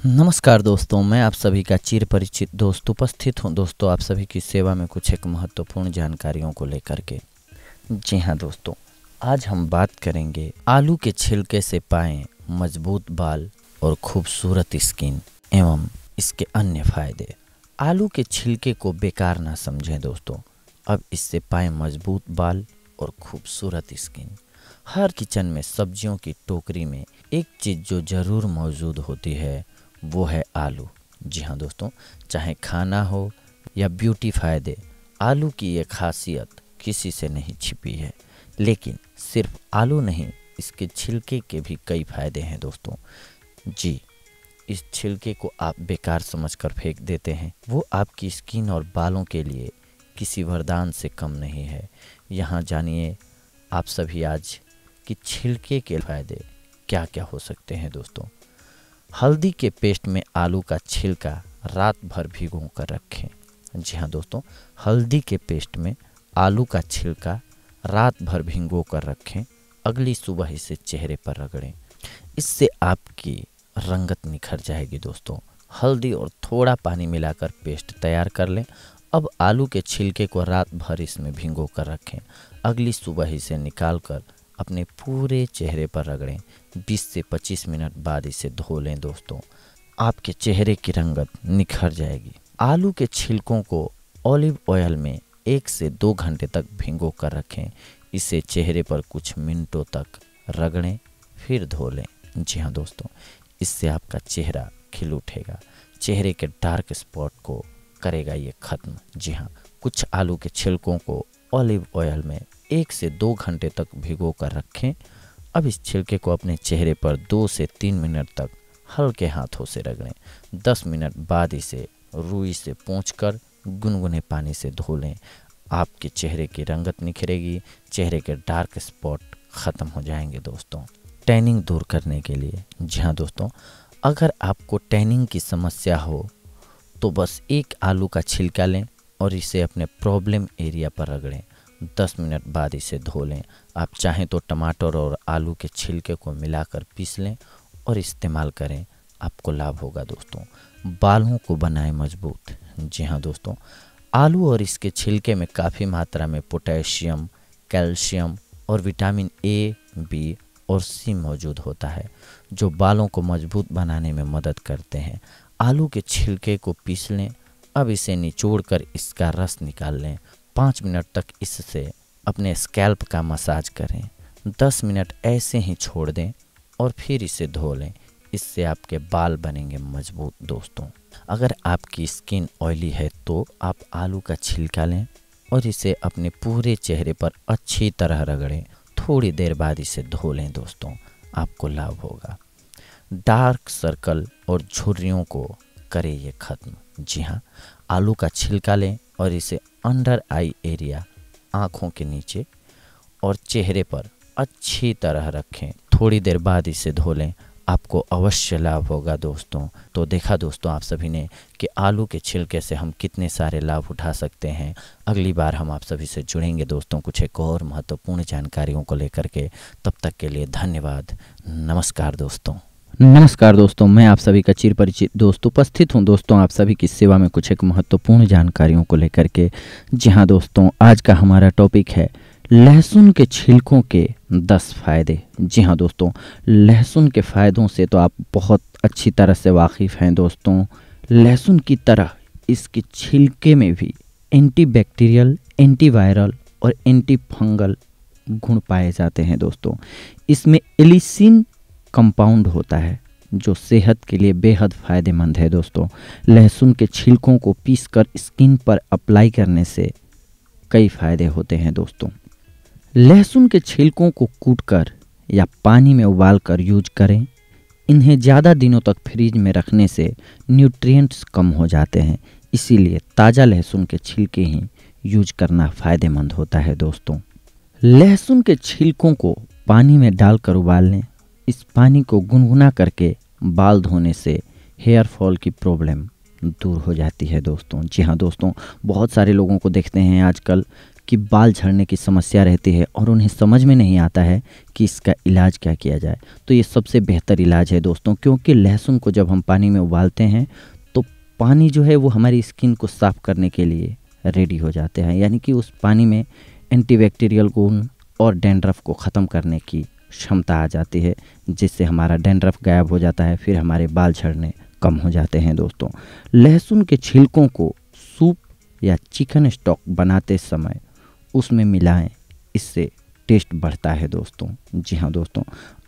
नमस्कार दोस्तों, मैं आप सभी का चिर परिचित दोस्त उपस्थित हूं दोस्तों आप सभी की सेवा में कुछ एक महत्वपूर्ण जानकारियों को लेकर के। जी हाँ दोस्तों, आज हम बात करेंगे आलू के छिलके से पाएं मजबूत बाल और खूबसूरत स्किन एवं इसके अन्य फायदे। आलू के छिलके को बेकार ना समझें दोस्तों, अब इससे पाएं मजबूत बाल और खूबसूरत स्किन। हर किचन में सब्जियों की टोकरी में एक चीज़ जो ज़रूर मौजूद होती है वो है आलू। जी हाँ दोस्तों, चाहे खाना हो या ब्यूटी फायदे, आलू की ये खासियत किसी से नहीं छिपी है। लेकिन सिर्फ आलू नहीं, इसके छिलके के भी कई फायदे हैं दोस्तों। जी, इस छिलके को आप बेकार समझकर फेंक देते हैं, वो आपकी स्किन और बालों के लिए किसी वरदान से कम नहीं है। यहाँ जानिए आप सभी आज कि छिलके के फायदे क्या क्या हो सकते हैं दोस्तों। हल्दी के पेस्ट में आलू का छिलका रात भर भिगो कर रखें। जी हाँ दोस्तों, हल्दी के पेस्ट में आलू का छिलका रात भर भिगो कर रखें, अगली सुबह इसे चेहरे पर रगड़ें। इससे आपकी रंगत निखर जाएगी दोस्तों। हल्दी और थोड़ा पानी मिलाकर पेस्ट तैयार कर लें। अब आलू के छिलके को रात भर इसमें भिगो कर रखें, अगली सुबह इसे निकाल कर अपने पूरे चेहरे पर रगड़ें। 20 से 25 मिनट बाद इसे धो लें दोस्तों, आपके चेहरे की रंगत निखर जाएगी। आलू के छिलकों को ऑलिव ऑयल में 1 से 2 घंटे तक भिगो कर रखें। इसे चेहरे पर कुछ मिनटों तक रगड़ें, फिर धो लें। जी हाँ दोस्तों, इससे आपका चेहरा खिल उठेगा, चेहरे के डार्क स्पॉट को करेगा ये ख़त्म। जी हाँ, कुछ आलू के छिलकों को ऑलिव ऑयल में 1 से 2 घंटे तक भिगो कर रखें। अब इस छिलके को अपने चेहरे पर 2 से 3 मिनट तक हल्के हाथों से रगड़ें। 10 मिनट बाद इसे रुई से पोंछकर गुनगुने पानी से धो लें। आपके चेहरे की रंगत निखरेगी, चेहरे के डार्क स्पॉट ख़त्म हो जाएंगे दोस्तों। टैनिंग दूर करने के लिए, जी हाँ दोस्तों, अगर आपको टैनिंग की समस्या हो तो बस एक आलू का छिलका लें और इसे अपने प्रॉब्लम एरिया पर रगड़ें। 10 मिनट बाद इसे धो लें। आप चाहें तो टमाटर और आलू के छिलके को मिलाकर पीस लें और इस्तेमाल करें, आपको लाभ होगा दोस्तों। बालों को बनाएं मजबूत। जी हाँ दोस्तों, आलू और इसके छिलके में काफ़ी मात्रा में पोटेशियम, कैल्शियम और विटामिन ए, बी और सी मौजूद होता है, जो बालों को मजबूत बनाने में मदद करते हैं। आलू के छिलके को पीस लें। अब इसे निचोड़कर इसका रस निकाल लें। 5 मिनट तक इससे अपने स्कैल्प का मसाज करें। 10 मिनट ऐसे ही छोड़ दें और फिर इसे धो लें। इससे आपके बाल बनेंगे मजबूत दोस्तों। अगर आपकी स्किन ऑयली है तो आप आलू का छिलका लें और इसे अपने पूरे चेहरे पर अच्छी तरह रगड़ें। थोड़ी देर बाद इसे धो लें दोस्तों, आपको लाभ होगा। डार्क सर्कल और झुर्रियों को करें ये ख़त्म। जी हाँ, आलू का छिलका लें और इसे अंडर आई एरिया, आँखों के नीचे और चेहरे पर अच्छी तरह रखें। थोड़ी देर बाद इसे धो लें, आपको अवश्य लाभ होगा दोस्तों। तो देखा दोस्तों आप सभी ने कि आलू के छिलके से हम कितने सारे लाभ उठा सकते हैं। अगली बार हम आप सभी से जुड़ेंगे दोस्तों कुछ एक और महत्वपूर्ण जानकारियों को लेकर के। तब तक के लिए धन्यवाद। नमस्कार दोस्तों। नमस्कार दोस्तों, मैं आप सभी का चिर परिचित दोस्त उपस्थित हूं दोस्तों आप सभी की सेवा में कुछ एक महत्वपूर्ण जानकारियों को लेकर के। जी हाँ दोस्तों, आज का हमारा टॉपिक है लहसुन के छिलकों के 10 फायदे। जी हाँ दोस्तों, लहसुन के फ़ायदों से तो आप बहुत अच्छी तरह से वाकिफ़ हैं दोस्तों। लहसुन की तरह इसके छिलके में भी एंटीबैक्टीरियल, एंटीवायरल और एंटी फंगल गुण पाए जाते हैं दोस्तों। इसमें एलिसिन कंपाउंड होता है जो सेहत के लिए बेहद फ़ायदेमंद है दोस्तों। लहसुन के छिलकों को पीसकर स्किन पर अप्लाई करने से कई फ़ायदे होते हैं दोस्तों। लहसुन के छिलकों को कूटकर या पानी में उबालकर यूज करें। इन्हें ज़्यादा दिनों तक फ्रिज में रखने से न्यूट्रिएंट्स कम हो जाते हैं, इसीलिए ताज़ा लहसुन के छिलके ही यूज करना फ़ायदेमंद होता है दोस्तों। लहसुन के छिलकों को पानी में डालकर उबाल लें। इस पानी को गुनगुना करके बाल धोने से हेयर फॉल की प्रॉब्लम दूर हो जाती है दोस्तों। जी हाँ दोस्तों, बहुत सारे लोगों को देखते हैं आजकल कि बाल झड़ने की समस्या रहती है और उन्हें समझ में नहीं आता है कि इसका इलाज क्या किया जाए, तो ये सबसे बेहतर इलाज है दोस्तों। क्योंकि लहसुन को जब हम पानी में उबालते हैं तो पानी जो है वो हमारी स्किन को साफ़ करने के लिए रेडी हो जाते हैं, यानी कि उस पानी में एंटीबैक्टीरियल गुण और डैंड्रफ को ख़त्म करने की क्षमता आ जाती है, जिससे हमारा डैंड्रफ गायब हो जाता है, फिर हमारे बाल झड़ने कम हो जाते हैं दोस्तों। लहसुन के छिलकों को सूप या चिकन स्टॉक बनाते समय उसमें मिलाएं, इससे टेस्ट बढ़ता है दोस्तों। जी हाँ दोस्तों,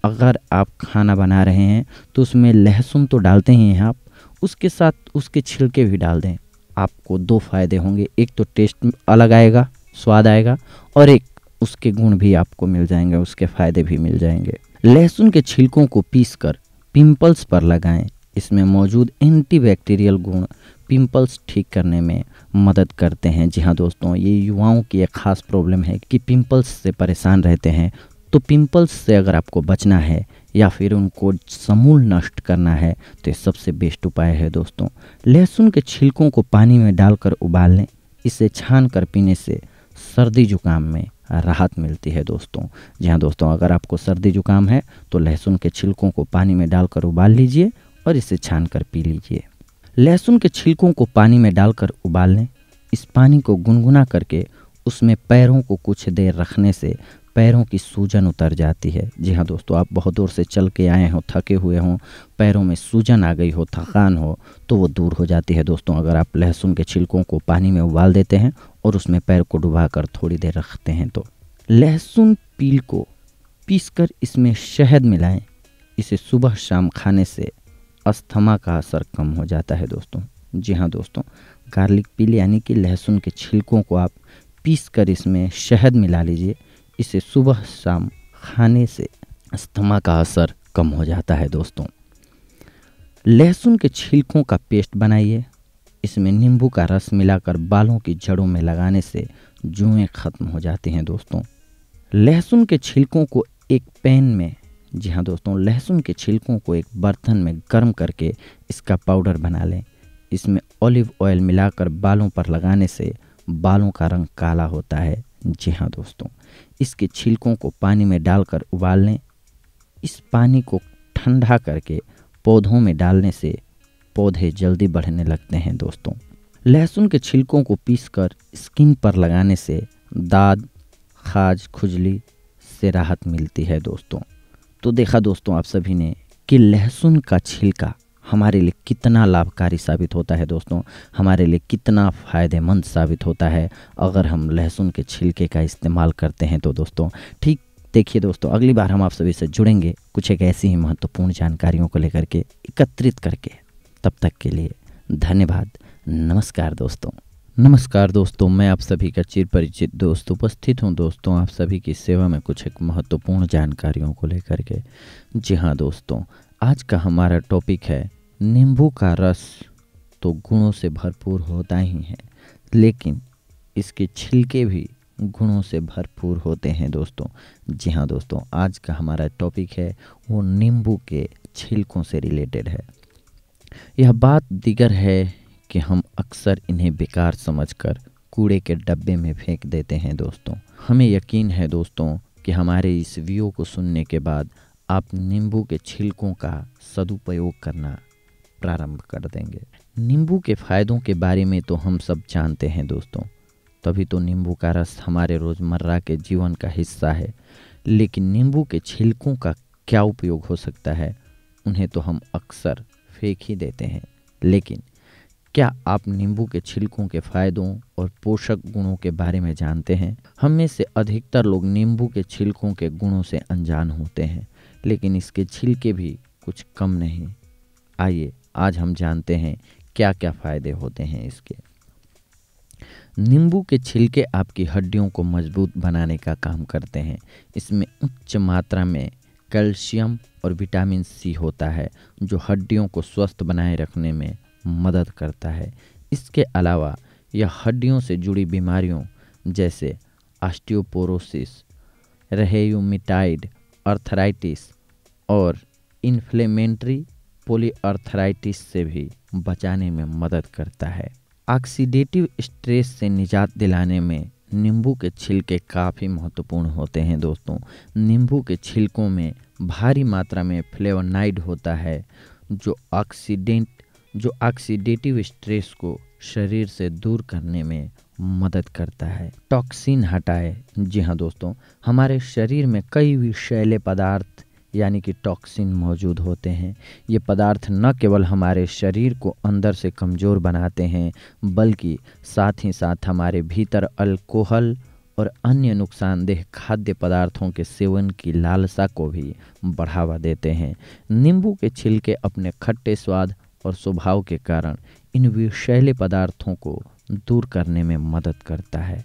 अगर आप खाना बना रहे हैं तो उसमें लहसुन तो डालते ही हैं आप, उसके साथ उसके छिलके भी डाल दें। आपको दो फ़ायदे होंगे, एक तो टेस्ट अलग आएगा, स्वाद आएगा, और एक उसके गुण भी आपको मिल जाएंगे, उसके फ़ायदे भी मिल जाएंगे। लहसुन के छिलकों को पीसकर पिंपल्स पर लगाएं। इसमें मौजूद एंटीबैक्टीरियल गुण पिंपल्स ठीक करने में मदद करते हैं। जी हाँ दोस्तों, ये युवाओं की एक ख़ास प्रॉब्लम है कि पिंपल्स से परेशान रहते हैं। तो पिंपल्स से अगर आपको बचना है या फिर उनको समूल नष्ट करना है तो ये सबसे बेस्ट उपाय है दोस्तों। लहसुन के छिलकों को पानी में डालकर उबाल लें, इसे छान कर पीने से सर्दी जुकाम में राहत मिलती है दोस्तों। जी हाँ दोस्तों, अगर आपको सर्दी जुकाम है तो लहसुन के छिलकों को पानी में डालकर उबाल लीजिए और इसे छान कर पी लीजिए। लहसुन के छिलकों को पानी में डालकर उबाल लें, इस पानी को गुनगुना करके उसमें पैरों को कुछ देर रखने से पैरों की सूजन उतर जाती है। जी हाँ दोस्तों, आप बहुत दूर से चल के आए हों, थके हुए हों, पैरों में सूजन आ गई हो, थकान हो, तो वो दूर हो जाती है दोस्तों। अगर आप लहसुन के छिलकों को पानी में उबाल देते हैं और उसमें पैर को डुबाकर थोड़ी देर रखते हैं तो। लहसुन पील को पीसकर इसमें शहद मिलाएं, इसे सुबह शाम खाने से अस्थमा का असर कम हो जाता है दोस्तों। जी हाँ दोस्तों, गार्लिक पील यानी कि लहसुन के छिलकों को आप पीसकर इसमें शहद मिला लीजिए, इसे सुबह शाम खाने से अस्थमा का असर कम हो जाता है दोस्तों। लहसुन के छिलकों का पेस्ट बनाइए, इसमें नींबू का रस मिलाकर बालों की जड़ों में लगाने से जुएं खत्म हो जाती हैं दोस्तों। लहसुन के छिलकों को एक पैन में, जी हाँ दोस्तों, लहसुन के छिलकों को एक बर्तन में गर्म करके इसका पाउडर बना लें। इसमें ऑलिव ऑयल मिलाकर बालों पर लगाने से बालों का रंग काला होता है। जी हाँ दोस्तों, इसके छिलकों को पानी में डालकर उबाल लें। इस पानी को ठंडा करके पौधों में डालने से पौधे जल्दी बढ़ने लगते हैं दोस्तों। लहसुन के छिलकों को पीसकर स्किन पर लगाने से दाद, खाज, खुजली से राहत मिलती है दोस्तों। तो देखा दोस्तों आप सभी ने कि लहसुन का छिलका हमारे लिए कितना लाभकारी साबित होता है दोस्तों, हमारे लिए कितना फ़ायदेमंद साबित होता है अगर हम लहसुन के छिलके का इस्तेमाल करते हैं तो दोस्तों। ठीक देखिए दोस्तों, अगली बार हम आप सभी से जुड़ेंगे कुछ एक ऐसी ही महत्वपूर्ण जानकारियों को लेकर के, एकत्रित करके। तब तक के लिए धन्यवाद। नमस्कार दोस्तों। नमस्कार दोस्तों, मैं आप सभी का चिर परिचित दोस्त उपस्थित हूं दोस्तों आप सभी की सेवा में कुछ एक महत्वपूर्ण जानकारियों को लेकर के। जी हाँ दोस्तों, आज का हमारा टॉपिक है नींबू का रस तो गुणों से भरपूर होता ही है, लेकिन इसके छिलके भी गुणों से भरपूर होते हैं दोस्तों। जी हाँ दोस्तों, आज का हमारा टॉपिक है वो नींबू के छिलकों से रिलेटेड है। यह बात दीगर है कि हम अक्सर इन्हें बेकार समझकर कूड़े के डब्बे में फेंक देते हैं दोस्तों। हमें यकीन है दोस्तों कि हमारे इस वीडियो को सुनने के बाद आप नींबू के छिलकों का सदुपयोग करना प्रारंभ कर देंगे। नींबू के फ़ायदों के बारे में तो हम सब जानते हैं दोस्तों, तभी तो नींबू का रस हमारे रोज़मर्रा के जीवन का हिस्सा है। लेकिन नींबू के छिलकों का क्या उपयोग हो सकता है, उन्हें तो हम अक्सर फेंक ही देते हैं। लेकिन क्या आप नींबू के छिलकों के फ़ायदों और पोषक गुणों के बारे में जानते हैं? हम में से अधिकतर लोग नींबू के छिलकों के गुणों से अनजान होते हैं, लेकिन इसके छिलके भी कुछ कम नहीं। आइए आज हम जानते हैं क्या क्या फ़ायदे होते हैं इसके। नींबू के छिलके आपकी हड्डियों को मजबूत बनाने का काम करते हैं। इसमें उच्च मात्रा में कैल्शियम और विटामिन सी होता है, जो हड्डियों को स्वस्थ बनाए रखने में मदद करता है। इसके अलावा यह हड्डियों से जुड़ी बीमारियों जैसे ऑस्टियोपोरोसिस, रेहेमेटॉइड अर्थराइटिस और इन्फ्लेमेटरी पॉलीआर्थराइटिस से भी बचाने में मदद करता है। ऑक्सीडेटिव स्ट्रेस से निजात दिलाने में नींबू के छिलके काफ़ी महत्वपूर्ण होते हैं दोस्तों। नींबू के छिलकों में भारी मात्रा में फ्लेवोनाइड होता है जो ऑक्सीडेटिव स्ट्रेस को शरीर से दूर करने में मदद करता है। टॉक्सिन हटाए। जी हाँ दोस्तों, हमारे शरीर में कई विषैले पदार्थ यानी कि टॉक्सिन मौजूद होते हैं। ये पदार्थ न केवल हमारे शरीर को अंदर से कमज़ोर बनाते हैं बल्कि साथ ही साथ हमारे भीतर अल्कोहल और अन्य नुकसानदेह खाद्य पदार्थों के सेवन की लालसा को भी बढ़ावा देते हैं। नींबू के छिलके अपने खट्टे स्वाद और स्वभाव के कारण इन विषैले पदार्थों को दूर करने में मदद करता है।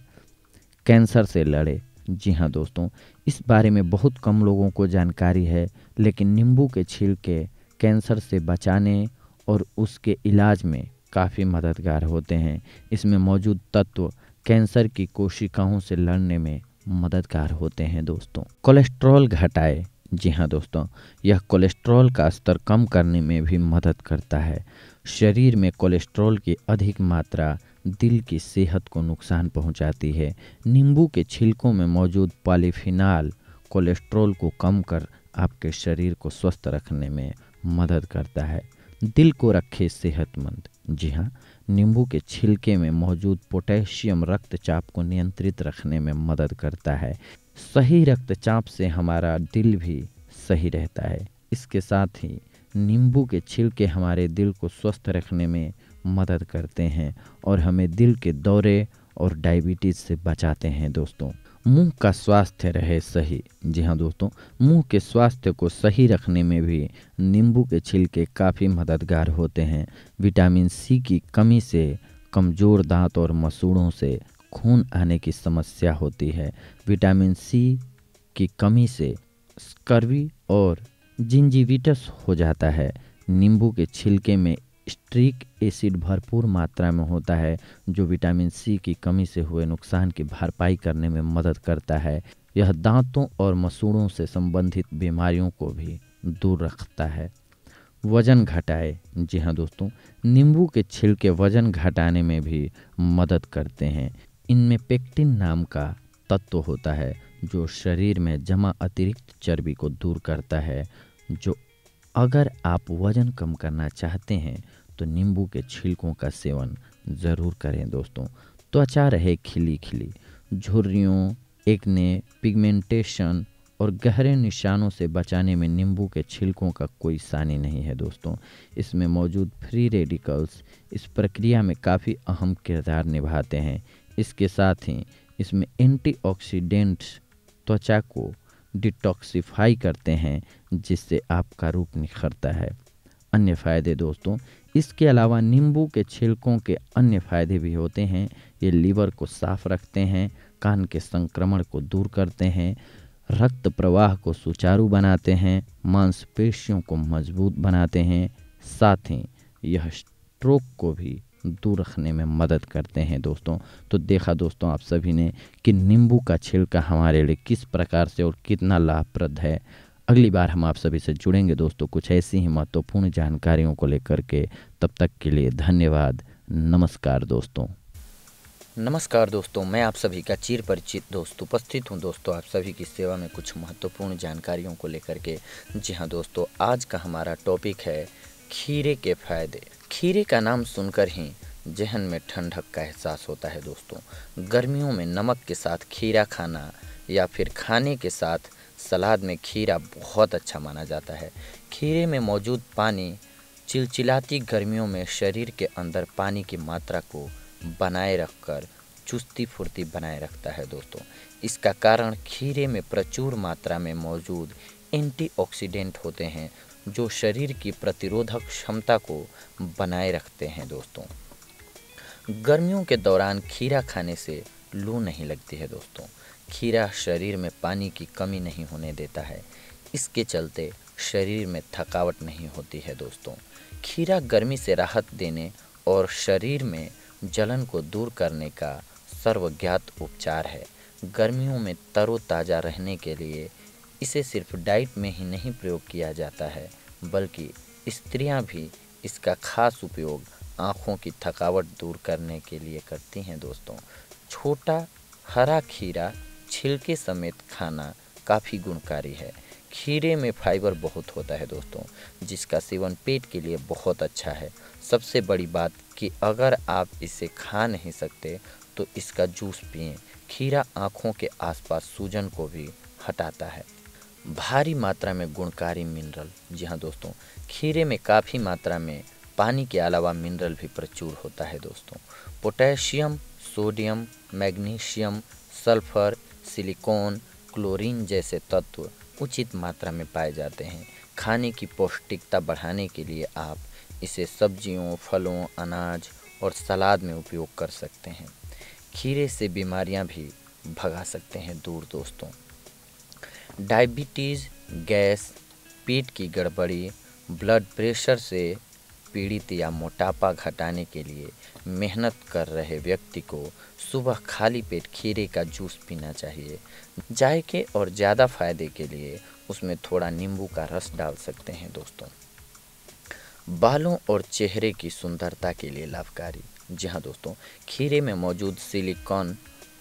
कैंसर से लड़े। जी हाँ दोस्तों, इस बारे में बहुत कम लोगों को जानकारी है, लेकिन नींबू के छिलके कैंसर से बचाने और उसके इलाज में काफ़ी मददगार होते हैं। इसमें मौजूद तत्व कैंसर की कोशिकाओं से लड़ने में मददगार होते हैं दोस्तों। कोलेस्ट्रॉल घटाए। जी हाँ दोस्तों, यह कोलेस्ट्रॉल का स्तर कम करने में भी मदद करता है। शरीर में कोलेस्ट्रॉल की अधिक मात्रा दिल की सेहत को नुकसान पहुंचाती है। नींबू के छिलकों में मौजूद पॉलीफिनॉल कोलेस्ट्रॉल को कम कर आपके शरीर को स्वस्थ रखने में मदद करता है। दिल को रखे सेहतमंद। जी हाँ, नींबू के छिलके में मौजूद पोटेशियम रक्तचाप को नियंत्रित रखने में मदद करता है। सही रक्तचाप से हमारा दिल भी सही रहता है। इसके साथ ही नींबू के छिलके हमारे दिल को स्वस्थ रखने में मदद करते हैं और हमें दिल के दौरे और डायबिटीज़ से बचाते हैं दोस्तों। मुंह का स्वास्थ्य रहे सही। जी हाँ दोस्तों, मुंह के स्वास्थ्य को सही रखने में भी नींबू के छिलके काफ़ी मददगार होते हैं। विटामिन सी की कमी से कमज़ोर दांत और मसूड़ों से खून आने की समस्या होती है। विटामिन सी की कमी से स्कर्वी और जिंजीविटिस हो जाता है। नींबू के छिलके में स्ट्रिक एसिड भरपूर मात्रा में होता है जो विटामिन सी की कमी से हुए नुकसान की भरपाई करने में मदद करता है। यह दांतों और मसूड़ों से संबंधित बीमारियों को भी दूर रखता है। वज़न घटाए। जी हाँ दोस्तों, नींबू के छिलके वज़न घटाने में भी मदद करते हैं। इनमें पेक्टिन नाम का तत्व होता है जो शरीर में जमा अतिरिक्त चर्बी को दूर करता है। जो अगर आप वज़न कम करना चाहते हैं तो नींबू के छिलकों का सेवन ज़रूर करें दोस्तों। त्वचा रहे खिली खिली। झुर्रियों, एक्ने, पिगमेंटेशन और गहरे निशानों से बचाने में नींबू के छिलकों का कोई सानी नहीं है दोस्तों। इसमें मौजूद फ्री रेडिकल्स इस प्रक्रिया में काफ़ी अहम किरदार निभाते हैं। इसके साथ ही इसमें एंटीऑक्सीडेंट्स त्वचा को डिटॉक्सिफाई करते हैं जिससे आपका रूप निखरता है। अन्य फ़ायदे दोस्तों, इसके अलावा नींबू के छिलकों के अन्य फ़ायदे भी होते हैं। ये लीवर को साफ रखते हैं, कान के संक्रमण को दूर करते हैं, रक्त प्रवाह को सुचारू बनाते हैं, मांसपेशियों को मजबूत बनाते हैं, साथ ही यह स्ट्रोक को भी दूर रखने में मदद करते हैं दोस्तों। तो देखा दोस्तों आप सभी ने कि नींबू का छिलका हमारे लिए किस प्रकार से और कितना लाभप्रद है। अगली बार हम आप सभी से जुड़ेंगे दोस्तों कुछ ऐसी ही महत्वपूर्ण जानकारियों को लेकर के। तब तक के लिए धन्यवाद। नमस्कार दोस्तों। नमस्कार दोस्तों, मैं आप सभी का चिर परिचित दोस्त उपस्थित हूं दोस्तों आप सभी की सेवा में कुछ महत्वपूर्ण जानकारियों को लेकर के। जी हाँ दोस्तों, आज का हमारा टॉपिक है खीरे के फ़ायदे। खीरे का नाम सुनकर ही जहन में ठंडक का एहसास होता है दोस्तों। गर्मियों में नमक के साथ खीरा खाना या फिर खाने के साथ सलाद में खीरा बहुत अच्छा माना जाता है। खीरे में मौजूद पानी चिलचिलाती गर्मियों में शरीर के अंदर पानी की मात्रा को बनाए रखकर चुस्ती फुर्ती बनाए रखता है दोस्तों। इसका कारण खीरे में प्रचुर मात्रा में मौजूद एंटीऑक्सीडेंट होते हैं जो शरीर की प्रतिरोधक क्षमता को बनाए रखते हैं दोस्तों। गर्मियों के दौरान खीरा खाने से लू नहीं लगती है दोस्तों। खीरा शरीर में पानी की कमी नहीं होने देता है, इसके चलते शरीर में थकावट नहीं होती है दोस्तों। खीरा गर्मी से राहत देने और शरीर में जलन को दूर करने का सर्वज्ञात उपचार है। गर्मियों में तरोताज़ा रहने के लिए इसे सिर्फ डाइट में ही नहीं प्रयोग किया जाता है बल्कि स्त्रियां भी इसका खास उपयोग आँखों की थकावट दूर करने के लिए करती हैं दोस्तों। छोटा हरा खीरा छिलके समेत खाना काफ़ी गुणकारी है। खीरे में फाइबर बहुत होता है दोस्तों, जिसका सेवन पेट के लिए बहुत अच्छा है। सबसे बड़ी बात कि अगर आप इसे खा नहीं सकते तो इसका जूस पिएं। खीरा आँखों के आसपास सूजन को भी हटाता है। भारी मात्रा में गुणकारी मिनरल, जी हाँ दोस्तों, खीरे में काफ़ी मात्रा में पानी के अलावा मिनरल भी प्रचुर होता है दोस्तों। Potassium, sodium, magnesium, sulphur, silicon, chlorine जैसे तत्व उचित मात्रा में पाए जाते हैं। खाने की पौष्टिकता बढ़ाने के लिए आप इसे सब्जियों, फलों, अनाज और सलाद में उपयोग कर सकते हैं। खीरे से बीमारियां भी भगा सकते हैं दूर दोस्तों। डायबिटीज़, गैस, पेट की गड़बड़ी, ब्लड प्रेशर से पीड़ित या मोटापा घटाने के लिए मेहनत कर रहे व्यक्ति को सुबह खाली पेट खीरे का जूस पीना चाहिए। जायके और ज़्यादा फायदे के लिए उसमें थोड़ा नींबू का रस डाल सकते हैं दोस्तों। बालों और चेहरे की सुंदरता के लिए लाभकारी, जी हाँ दोस्तों, खीरे में मौजूद सिलिकॉन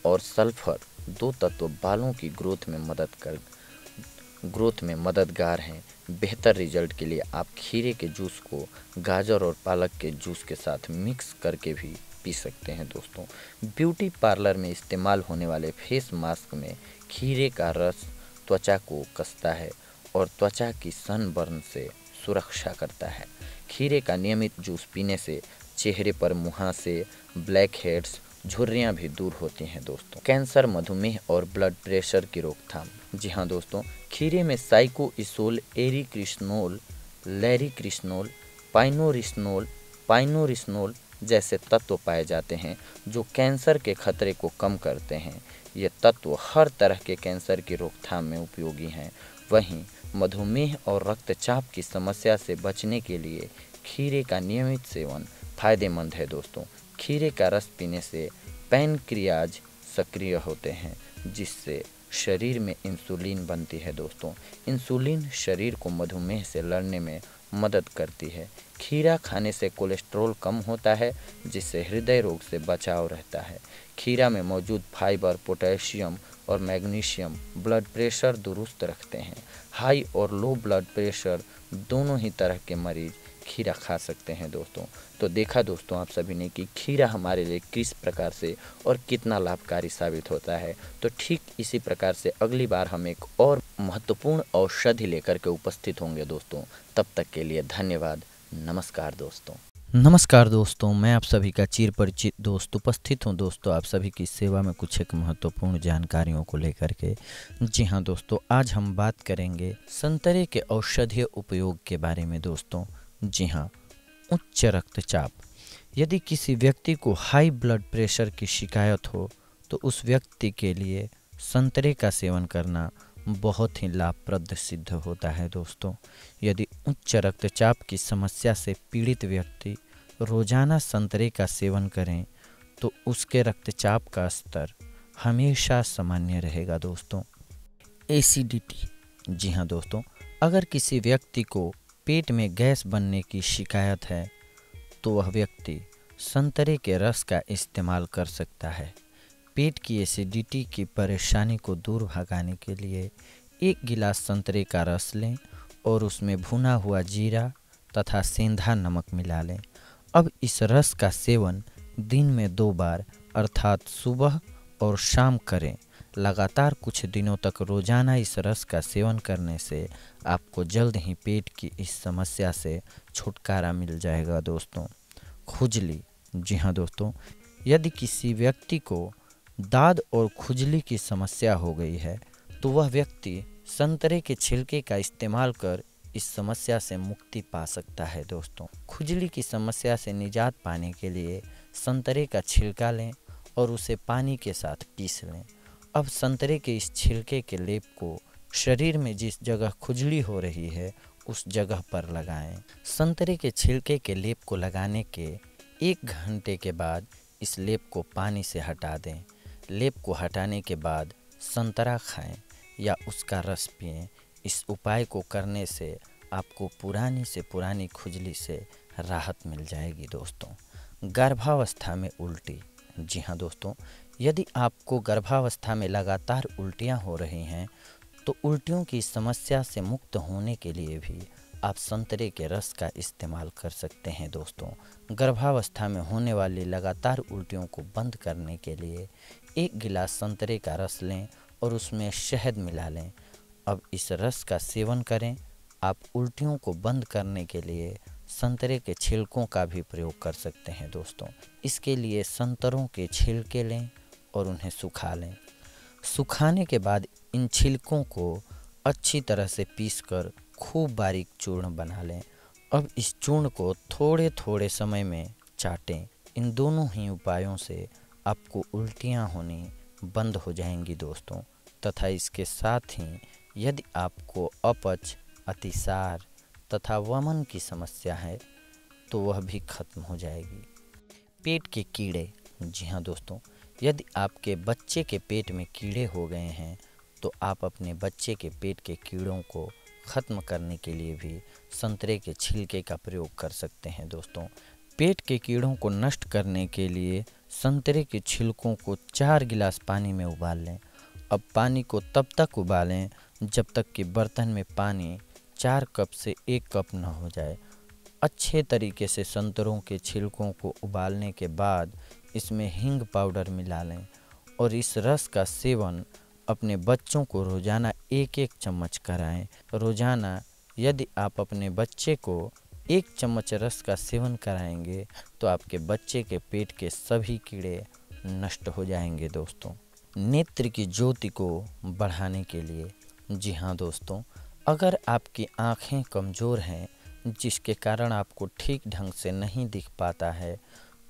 और सल्फर दो तत्व बालों की ग्रोथ में मददगार हैं। बेहतर रिजल्ट के लिए आप खीरे के जूस को गाजर और पालक के जूस के साथ मिक्स करके भी पी सकते हैं दोस्तों। ब्यूटी पार्लर में इस्तेमाल होने वाले फेस मास्क में खीरे का रस त्वचा को कसता है और त्वचा की सनबर्न से सुरक्षा करता है। खीरे का नियमित जूस पीने से चेहरे पर मुहासे, ब्लैक हेड्स, झुर्रियाँ भी दूर होती हैं दोस्तों। कैंसर, मधुमेह और ब्लड प्रेशर की रोकथाम, जी हाँ दोस्तों, खीरे में साइकोइसोल, एरिक्रिस्नोल, लैरिक्रिस्नोल, पाइनोरिस्नोल जैसे तत्व पाए जाते हैं जो कैंसर के खतरे को कम करते हैं। ये तत्व हर तरह के कैंसर की रोकथाम में उपयोगी हैं। वहीं मधुमेह और रक्तचाप की समस्या से बचने के लिए खीरे का नियमित सेवन फायदेमंद है दोस्तों। खीरे का रस पीने से पैनक्रियाज सक्रिय होते हैं, जिससे शरीर में इंसुलिन बनती है दोस्तों। इंसुलिन शरीर को मधुमेह से लड़ने में मदद करती है। खीरा खाने से कोलेस्ट्रॉल कम होता है, जिससे हृदय रोग से बचाव रहता है। खीरा में मौजूद फाइबर, पोटेशियम और मैग्नीशियम ब्लड प्रेशर दुरुस्त रखते हैं। हाई और लो ब्लड प्रेशर दोनों ही तरह के मरीज खीरा खा सकते हैं दोस्तों। तो देखा दोस्तों आप सभी ने कि खीरा हमारे लिए किस प्रकार से और कितना लाभकारी साबित होता है। तो ठीक इसी प्रकार से अगली बार हम एक और महत्वपूर्ण औषधि लेकर के उपस्थित होंगे दोस्तों। तब तक के लिए धन्यवाद। नमस्कार दोस्तों। नमस्कार दोस्तों, मैं आप सभी का चिर परिचित दोस्त उपस्थित हूं दोस्तों आप सभी की सेवा में कुछ एक महत्वपूर्ण जानकारियों को लेकर के। जी हां दोस्तों, आज हम बात करेंगे संतरे के औषधीय उपयोग के बारे में दोस्तों। जी हां, उच्च रक्तचाप, यदि किसी व्यक्ति को हाई ब्लड प्रेशर की शिकायत हो तो उस व्यक्ति के लिए संतरे का सेवन करना बहुत ही लाभप्रद सिद्ध होता है दोस्तों। यदि उच्च रक्तचाप की समस्या से पीड़ित व्यक्ति रोजाना संतरे का सेवन करें तो उसके रक्तचाप का स्तर हमेशा सामान्य रहेगा दोस्तों। एसिडिटी, जी हाँ दोस्तों, अगर किसी व्यक्ति को पेट में गैस बनने की शिकायत है तो वह व्यक्ति संतरे के रस का इस्तेमाल कर सकता है। पेट की एसिडिटी की परेशानी को दूर भगाने के लिए 1 गिलास संतरे का रस लें और उसमें भुना हुआ जीरा तथा सेंधा नमक मिला लें। अब इस रस का सेवन दिन में 2 बार अर्थात सुबह और शाम करें। लगातार कुछ दिनों तक रोजाना इस रस का सेवन करने से आपको जल्द ही पेट की इस समस्या से छुटकारा मिल जाएगा दोस्तों। खुजली, जी हाँ दोस्तों, यदि किसी व्यक्ति को दाद और खुजली की समस्या हो गई है तो वह व्यक्ति संतरे के छिलके का इस्तेमाल कर इस समस्या से मुक्ति पा सकता है दोस्तों। खुजली की समस्या से निजात पाने के लिए संतरे का छिलका लें और उसे पानी के साथ पीस लें। अब संतरे के इस छिलके के लेप को शरीर में जिस जगह खुजली हो रही है उस जगह पर लगाएं। संतरे के छिलके के लेप को लगाने के 1 घंटे के बाद इस लेप को पानी से हटा दें। लेप को हटाने के बाद संतरा खाएं या उसका रस पिएं। इस उपाय को करने से आपको पुरानी से पुरानी खुजली से राहत मिल जाएगी दोस्तों। गर्भावस्था में उल्टी, जी हाँ दोस्तों, यदि आपको गर्भावस्था में लगातार उल्टियाँ हो रही हैं तो उल्टियों की समस्या से मुक्त होने के लिए भी आप संतरे के रस का इस्तेमाल कर सकते हैं दोस्तों। गर्भावस्था में होने वाली लगातार उल्टियों को बंद करने के लिए 1 गिलास संतरे का रस लें और उसमें शहद मिला लें। अब इस रस का सेवन करें। आप उल्टियों को बंद करने के लिए संतरे के छिलकों का भी प्रयोग कर सकते हैं दोस्तों। इसके लिए संतरों के छिलके लें और उन्हें सुखा लें। सुखाने के बाद इन छिलकों को अच्छी तरह से पीसकर खूब बारीक चूर्ण बना लें। अब इस चूर्ण को थोड़े थोड़े समय में चाटें। इन दोनों ही उपायों से आपको उल्टियाँ होनी बंद हो जाएंगी दोस्तों, तथा इसके साथ ही यदि आपको अपच, अतिसार तथा वमन की समस्या है तो वह भी खत्म हो जाएगी। पेट के कीड़े, जी हाँ दोस्तों, यदि आपके बच्चे के पेट में कीड़े हो गए हैं तो आप अपने बच्चे के पेट के कीड़ों को ख़त्म करने के लिए भी संतरे के छिलके का प्रयोग कर सकते हैं दोस्तों। पेट के कीड़ों को नष्ट करने के लिए संतरे के छिलकों को 4 गिलास पानी में उबाल लें। अब पानी को तब तक उबालें जब तक कि बर्तन में पानी 4 कप से 1 कप न हो जाए। अच्छे तरीके से संतरों के छिलकों को उबालने के बाद इसमें हींग पाउडर मिला लें और इस रस का सेवन अपने बच्चों को रोज़ाना 1-1 चम्मच कराएं। रोज़ाना यदि आप अपने बच्चे को 1 चम्मच रस का सेवन कराएंगे तो आपके बच्चे के पेट के सभी कीड़े नष्ट हो जाएंगे दोस्तों। नेत्र की ज्योति को बढ़ाने के लिए, जी हाँ दोस्तों, अगर आपकी आँखें कमज़ोर हैं जिसके कारण आपको ठीक ढंग से नहीं दिख पाता है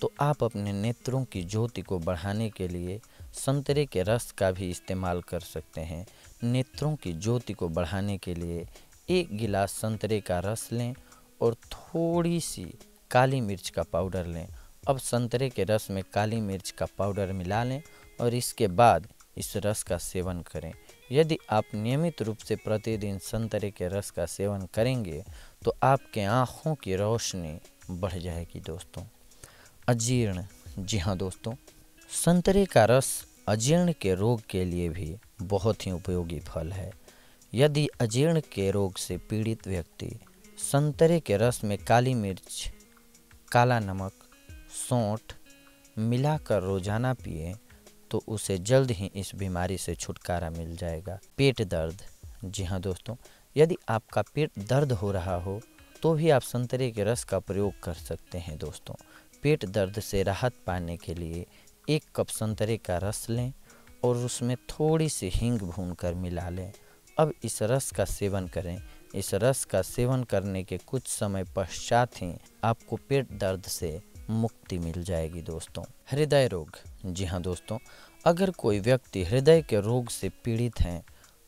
तो आप अपने नेत्रों की ज्योति को बढ़ाने के लिए संतरे के रस का भी इस्तेमाल कर सकते हैं। नेत्रों की ज्योति को बढ़ाने के लिए 1 गिलास संतरे का रस लें और थोड़ी सी काली मिर्च का पाउडर लें। अब संतरे के रस में काली मिर्च का पाउडर मिला लें और इसके बाद इस रस का सेवन करें। यदि आप नियमित रूप से प्रतिदिन संतरे के रस का सेवन करेंगे तो आपके आँखों की रोशनी बढ़ जाएगी दोस्तों। अजीर्ण, जी हाँ दोस्तों, संतरे का रस अजीर्ण के रोग के लिए भी बहुत ही उपयोगी फल है। यदि अजीर्ण के रोग से पीड़ित व्यक्ति संतरे के रस में काली मिर्च, काला नमक, सौंठ मिलाकर रोजाना पिए तो उसे जल्द ही इस बीमारी से छुटकारा मिल जाएगा। पेट दर्द, जी हाँ दोस्तों, यदि आपका पेट दर्द हो रहा हो तो भी आप संतरे के रस का प्रयोग कर सकते हैं दोस्तों। पेट दर्द से राहत पाने के लिए 1 कप संतरे का रस लें और उसमें थोड़ी सी हींग भूनकर मिला लें। अब इस रस का सेवन करें। इस रस का सेवन करने के कुछ समय पश्चात ही आपको पेट दर्द से मुक्ति मिल जाएगी दोस्तों। हृदय रोग, जी हाँ दोस्तों, अगर कोई व्यक्ति हृदय के रोग से पीड़ित है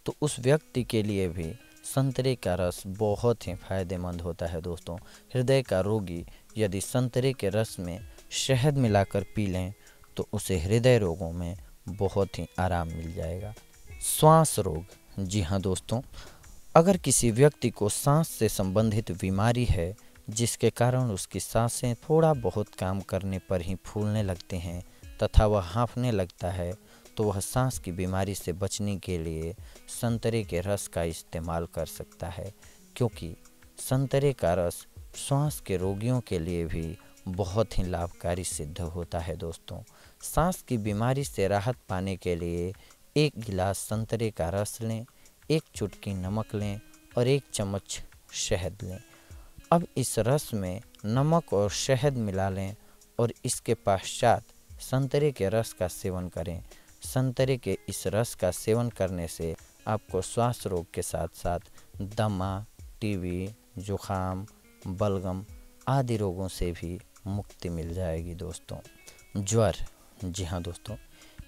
तो उस व्यक्ति के लिए भी संतरे का रस बहुत ही फायदेमंद होता है दोस्तों। हृदय का रोगी यदि संतरे के रस में शहद मिलाकर पी लें तो उसे हृदय रोगों में बहुत ही आराम मिल जाएगा। श्वास रोग, जी हाँ दोस्तों, अगर किसी व्यक्ति को सांस से संबंधित बीमारी है जिसके कारण उसकी सांसें थोड़ा बहुत काम करने पर ही फूलने लगती हैं तथा वह हाँफने लगता है तो वह सांस की बीमारी से बचने के लिए संतरे के रस का इस्तेमाल कर सकता है, क्योंकि संतरे का रस श्वास के रोगियों के लिए भी बहुत ही लाभकारी सिद्ध होता है दोस्तों। सांस की बीमारी से राहत पाने के लिए 1 गिलास संतरे का रस लें, 1 चुटकी नमक लें और 1 चम्मच शहद लें। अब इस रस में नमक और शहद मिला लें और इसके पश्चात संतरे के रस का सेवन करें। संतरे के इस रस का सेवन करने से आपको श्वास रोग के साथ साथ दमा, टीबी, जुखाम, बलगम आदि रोगों से भी मुक्ति मिल जाएगी दोस्तों। ज्वर, जी हाँ दोस्तों,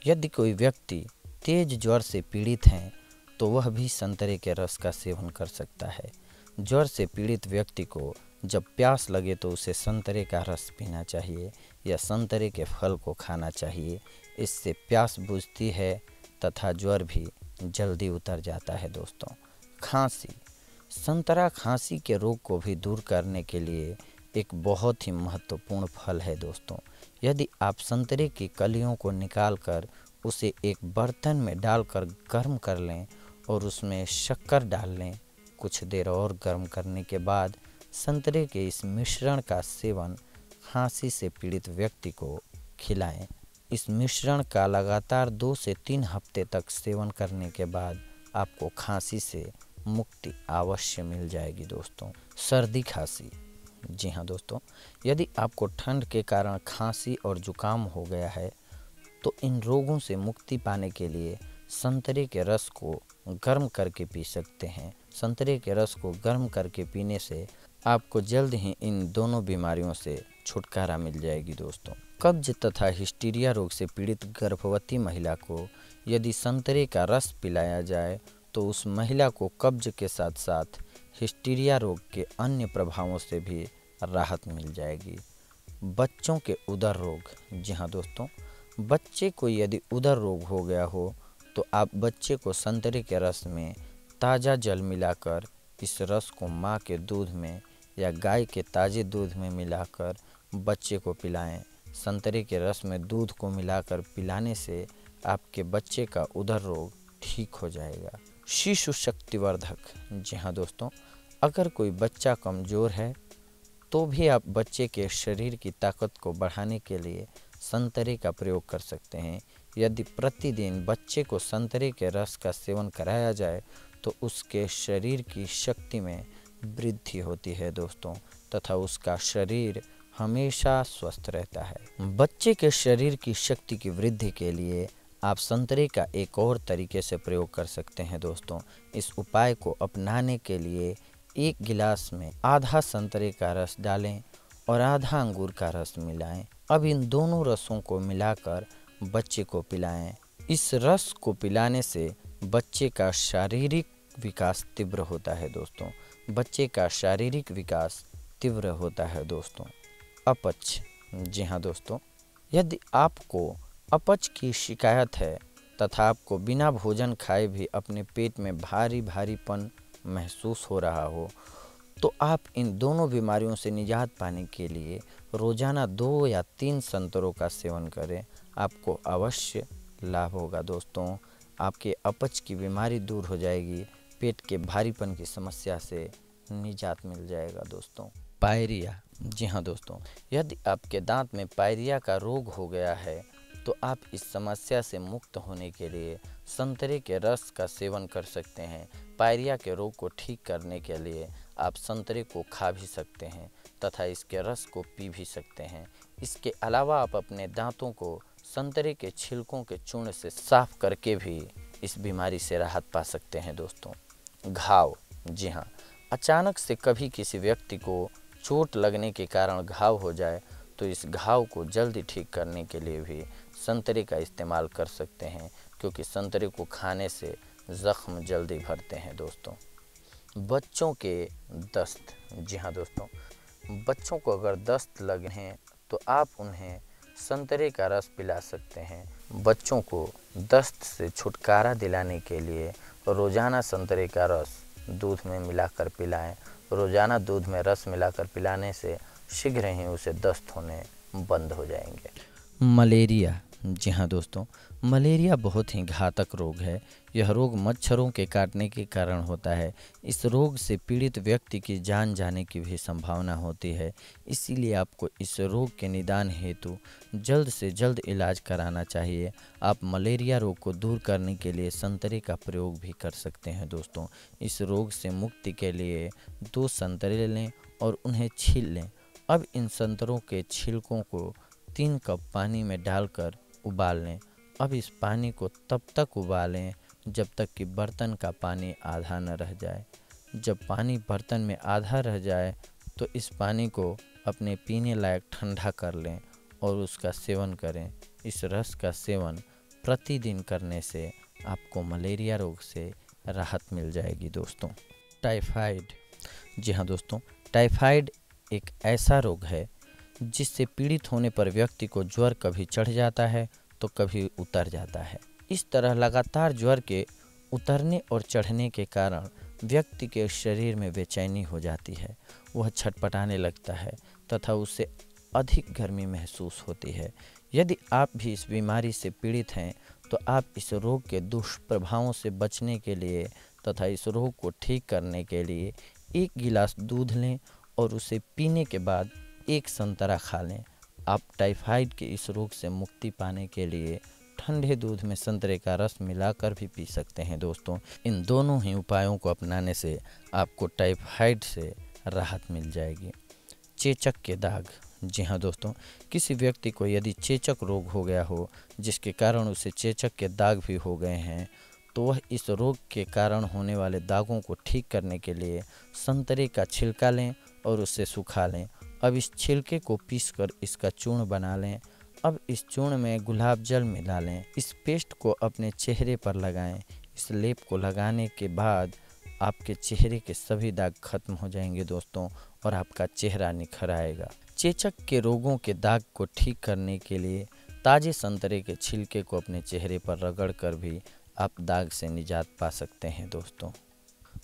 यदि कोई व्यक्ति तेज ज्वर से पीड़ित हैं तो वह भी संतरे के रस का सेवन कर सकता है। ज्वर से पीड़ित व्यक्ति को जब प्यास लगे तो उसे संतरे का रस पीना चाहिए या संतरे के फल को खाना चाहिए। इससे प्यास बुझती है तथा ज्वर भी जल्दी उतर जाता है दोस्तों। खांसी, संतरा खांसी के रोग को भी दूर करने के लिए एक बहुत ही महत्वपूर्ण फल है दोस्तों। यदि आप संतरे की कलियों को निकालकर उसे एक बर्तन में डालकर गर्म कर लें और उसमें शक्कर डाल लें। कुछ देर और गर्म करने के बाद संतरे के इस मिश्रण का सेवन खांसी से पीड़ित व्यक्ति को खिलाएं। इस मिश्रण का लगातार 2 से 3 हफ्ते तक सेवन करने के बाद आपको खांसी से मुक्ति अवश्य मिल जाएगी दोस्तों। सर्दी खांसी, जी हाँ दोस्तों, यदि आपको ठंड के कारण खांसी और जुकाम हो गया है तो इन रोगों से मुक्ति पाने के लिए संतरे के रस को गर्म करके पी सकते हैं। संतरे के रस को गर्म करके पीने से आपको जल्द ही इन दोनों बीमारियों से छुटकारा मिल जाएगी दोस्तों। कब्ज तथा हिस्टीरिया रोग से पीड़ित गर्भवती महिला को यदि संतरे का रस पिलाया जाए तो उस महिला को कब्ज के साथ साथ हिस्टीरिया रोग के अन्य प्रभावों से भी राहत मिल जाएगी। बच्चों के उदर रोग, जी हाँ दोस्तों, बच्चे को यदि उदर रोग हो गया हो तो आप बच्चे को संतरे के रस में ताज़ा जल मिलाकर इस रस को माँ के दूध में या गाय के ताज़े दूध में मिलाकर बच्चे को पिलाएं। संतरे के रस में दूध को मिलाकर पिलाने से आपके बच्चे का उदर रोग ठीक हो जाएगा। शिशु शक्तिवर्धक, जी हाँ दोस्तों, अगर कोई बच्चा कमज़ोर है तो भी आप बच्चे के शरीर की ताकत को बढ़ाने के लिए संतरे का प्रयोग कर सकते हैं। यदि प्रतिदिन बच्चे को संतरे के रस का सेवन कराया जाए तो उसके शरीर की शक्ति में वृद्धि होती है दोस्तों, तथा उसका शरीर हमेशा स्वस्थ रहता है। बच्चे के शरीर की शक्ति की वृद्धि के लिए आप संतरे का एक और तरीके से प्रयोग कर सकते हैं दोस्तों। इस उपाय को अपनाने के लिए 1 गिलास में आधा संतरे का रस डालें और आधा अंगूर का रस मिलाएं। अब इन दोनों रसों को मिलाकर बच्चे को पिलाएं। इस रस को पिलाने से बच्चे का शारीरिक विकास तीव्र होता है दोस्तों। बच्चे का शारीरिक विकास तीव्र होता है दोस्तों। अपच, जी हाँ दोस्तों, यदि आपको अपच की शिकायत है तथा आपको बिना भोजन खाए भी अपने पेट में भारी भारीपन महसूस हो रहा हो तो आप इन दोनों बीमारियों से निजात पाने के लिए रोज़ाना 2 या 3 संतरों का सेवन करें। आपको अवश्य लाभ होगा दोस्तों। आपके अपच की बीमारी दूर हो जाएगी, पेट के भारीपन की समस्या से निजात मिल जाएगा दोस्तों। पायरिया, जी हाँ दोस्तों, यदि आपके दांत में पायरिया का रोग हो गया है तो आप इस समस्या से मुक्त होने के लिए संतरे के रस का सेवन कर सकते हैं। पायरिया के रोग को ठीक करने के लिए आप संतरे को खा भी सकते हैं तथा इसके रस को पी भी सकते हैं। इसके अलावा आप अपने दांतों को संतरे के छिलकों के चूर्ण से साफ करके भी इस बीमारी से राहत पा सकते हैं दोस्तों। घाव, जी हाँ, अचानक से कभी किसी व्यक्ति को चोट लगने के कारण घाव हो जाए तो इस घाव को जल्दी ठीक करने के लिए भी संतरे का इस्तेमाल कर सकते हैं, क्योंकि संतरे को खाने से ज़ख्म जल्दी भरते हैं दोस्तों। बच्चों के दस्त, जी हाँ दोस्तों, बच्चों को अगर दस्त लगे तो आप उन्हें संतरे का रस पिला सकते हैं। बच्चों को दस्त से छुटकारा दिलाने के लिए रोज़ाना संतरे का रस दूध में मिलाकर पिलाएं। रोज़ाना दूध में रस मिलाकर पिलाने से शीघ्र ही उसे दस्त होने बंद हो जाएंगे। मलेरिया, जी हाँ दोस्तों, मलेरिया बहुत ही घातक रोग है। यह रोग मच्छरों के काटने के कारण होता है। इस रोग से पीड़ित व्यक्ति की जान जाने की भी संभावना होती है। इसीलिए आपको इस रोग के निदान हेतु जल्द से जल्द इलाज कराना चाहिए। आप मलेरिया रोग को दूर करने के लिए संतरे का प्रयोग भी कर सकते हैं दोस्तों। इस रोग से मुक्ति के लिए 2 संतरे लें और उन्हें छील लें। अब इन संतरों के छिलकों को 3 कप पानी में डालकर उबाल लें। अब इस पानी को तब तक उबालें जब तक कि बर्तन का पानी आधा न रह जाए। जब पानी बर्तन में आधा रह जाए तो इस पानी को अपने पीने लायक ठंडा कर लें और उसका सेवन करें। इस रस का सेवन प्रतिदिन करने से आपको मलेरिया रोग से राहत मिल जाएगी दोस्तों। टाइफाइड, जी हाँ दोस्तों, टाइफाइड एक ऐसा रोग है जिससे पीड़ित होने पर व्यक्ति को ज्वर कभी चढ़ जाता है तो कभी उतर जाता है। इस तरह लगातार ज्वर के उतरने और चढ़ने के कारण व्यक्ति के शरीर में बेचैनी हो जाती है। वह छटपटाने लगता है तथा उसे अधिक गर्मी महसूस होती है। यदि आप भी इस बीमारी से पीड़ित हैं तो आप इस रोग के दुष्प्रभावों से बचने के लिए तथा इस रोग को ठीक करने के लिए 1 गिलास दूध लें और उसे पीने के बाद 1 संतरा खा लें। आप टाइफाइड के इस रोग से मुक्ति पाने के लिए ठंडे दूध में संतरे का रस मिलाकर भी पी सकते हैं दोस्तों। इन दोनों ही उपायों को अपनाने से आपको टाइफाइड से राहत मिल जाएगी। चेचक के दाग। जी हाँ दोस्तों, किसी व्यक्ति को यदि चेचक रोग हो गया हो जिसके कारण उसे चेचक के दाग भी हो गए हैं तो वह इस रोग के कारण होने वाले दागों को ठीक करने के लिए संतरे का छिलका लें और उसे सुखा लें। अब इस छिलके को पीसकर इसका चूर्ण बना लें। अब इस चूर्ण में गुलाब जल मिला लें। इस पेस्ट को अपने चेहरे पर लगाएं। इस लेप को लगाने के बाद आपके चेहरे के सभी दाग खत्म हो जाएंगे दोस्तों और आपका चेहरा निखर आएगा। चेचक के रोगों के दाग को ठीक करने के लिए ताजे संतरे के छिलके को अपने चेहरे पर रगड़कर भी आप दाग से निजात पा सकते हैं दोस्तों।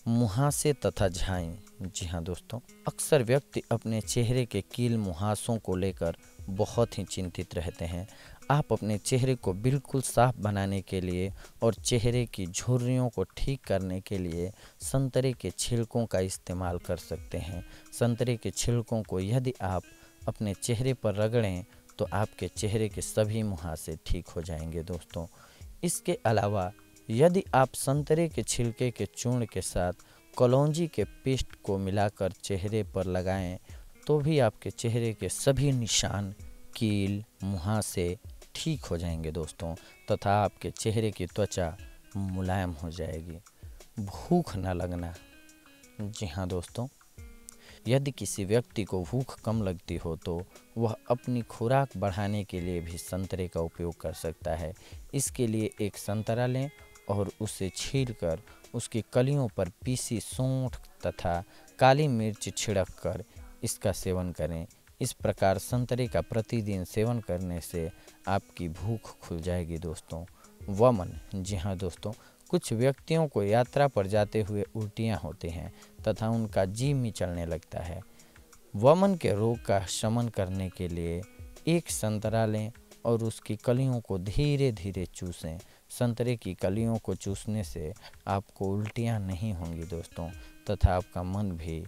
मुहासे तथा झाई। जी हाँ दोस्तों, अक्सर व्यक्ति अपने चेहरे के कील मुहासों को लेकर बहुत ही चिंतित रहते हैं। आप अपने चेहरे को बिल्कुल साफ बनाने के लिए और चेहरे की झुर्रियों को ठीक करने के लिए संतरे के छिलकों का इस्तेमाल कर सकते हैं। संतरे के छिलकों को यदि आप अपने चेहरे पर रगड़ें तो आपके चेहरे के सभी मुहासे ठीक हो जाएंगे दोस्तों। इसके अलावा यदि आप संतरे के छिलके के चूर्ण के साथ कलौंजी के पेस्ट को मिलाकर चेहरे पर लगाएं तो भी आपके चेहरे के सभी निशान, कील, मुहासे ठीक हो जाएंगे दोस्तों तथा आपके चेहरे की त्वचा मुलायम हो जाएगी। भूख न लगना। जी हाँ दोस्तों, यदि किसी व्यक्ति को भूख कम लगती हो तो वह अपनी खुराक बढ़ाने के लिए भी संतरे का उपयोग कर सकता है। इसके लिए 1 संतरा लें और उसे छीलकर उसकी कलियों पर पीसी सौंठ तथा काली मिर्च छिड़क कर इसका सेवन करें। इस प्रकार संतरे का प्रतिदिन सेवन करने से आपकी भूख खुल जाएगी दोस्तों। वमन। जी हाँ दोस्तों, कुछ व्यक्तियों को यात्रा पर जाते हुए उल्टियाँ होती हैं तथा उनका जी मिचलने लगता है। वमन के रोग का शमन करने के लिए 1 संतरा लें और उसकी कलियों को धीरे धीरे चूसें। संतरे की कलियों को चूसने से आपको उल्टियाँ नहीं होंगी दोस्तों तथा आपका मन भी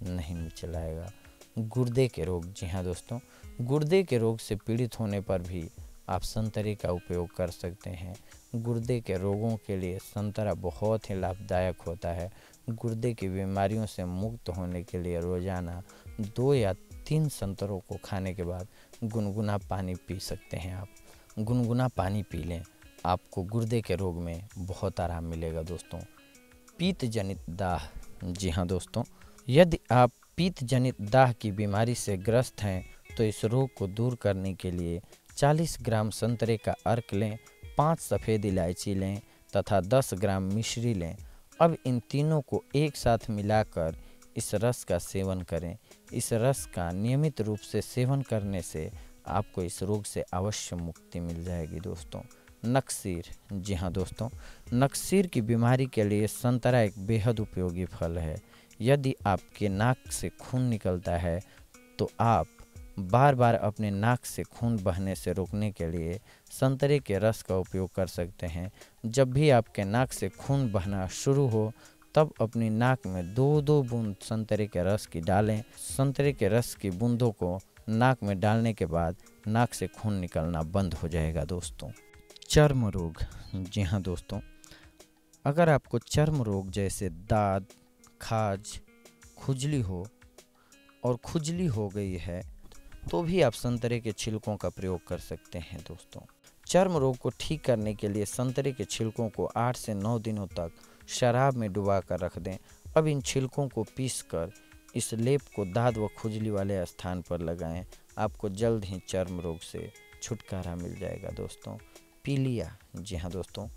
नहीं मिचलाएगा। गुर्दे के रोग। जी हाँ दोस्तों, गुर्दे के रोग से पीड़ित होने पर भी आप संतरे का उपयोग कर सकते हैं। गुर्दे के रोगों के लिए संतरा बहुत ही लाभदायक होता है। गुर्दे की बीमारियों से मुक्त होने के लिए रोज़ाना 2 या 3 संतरों को खाने के बाद गुनगुना पानी पी सकते हैं। आप गुनगुना पानी पी लें, आपको गुर्दे के रोग में बहुत आराम मिलेगा दोस्तों। पीत जनित दाह। जी हाँ दोस्तों, यदि आप पीत जनित दाह की बीमारी से ग्रस्त हैं तो इस रोग को दूर करने के लिए 40 ग्राम संतरे का अर्क लें, 5 सफ़ेद इलायची लें तथा 10 ग्राम मिश्री लें। अब इन तीनों को एक साथ मिलाकर इस रस का सेवन करें। इस रस का नियमित रूप से सेवन करने से आपको इस रोग से अवश्य मुक्ति मिल जाएगी दोस्तों। नक्सीर। जी हाँ दोस्तों, नक्सीर की बीमारी के लिए संतरा एक बेहद उपयोगी फल है। यदि आपके नाक से खून निकलता है तो आप बार बार अपने नाक से खून बहने से रोकने के लिए संतरे के रस का उपयोग कर सकते हैं। जब भी आपके नाक से खून बहना शुरू हो तब अपनी नाक में 2-2 बूंद संतरे के रस की डालें। संतरे के रस की बूंदों को नाक में डालने के बाद नाक से खून निकलना बंद हो जाएगा दोस्तों। चर्म रोग। जी हाँ दोस्तों, अगर आपको चर्म रोग जैसे दाद, खाज, खुजली हो और खुजली हो गई है तो भी आप संतरे के छिलकों का प्रयोग कर सकते हैं दोस्तों। चर्म रोग को ठीक करने के लिए संतरे के छिलकों को 8 से 9 दिनों तक शराब में डुबा कर रख दें। अब इन छिलकों को पीसकर इस लेप को दाद व खुजली वाले स्थान पर लगाएं। आपको जल्द ही चर्म रोग से छुटकारा मिल जाएगा दोस्तों। पीलिया। जी हाँ दोस्तों,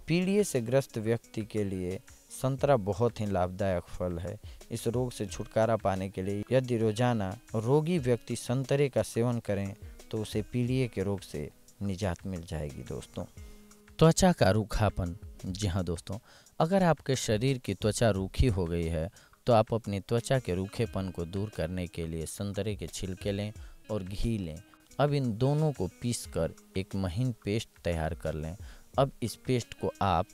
पीलिया से ग्रस्त व्यक्ति के लिए संतरा बहुत ही लाभदायक फल है। इस रोग से छुटकारा पाने के लिए यदि रोजाना रोगी व्यक्ति संतरे का सेवन करें तो उसे पीलिया के रोग से निजात मिल जाएगी दोस्तों। त्वचा का रूखापन। जी हाँ दोस्तों, अगर आपके शरीर की त्वचा रूखी हो गई है तो आप अपनी त्वचा के रूखेपन को दूर करने के लिए संतरे के छिलके लें और घी लें। अब इन दोनों को पीसकर एक महीन पेस्ट तैयार कर लें। अब इस पेस्ट को आप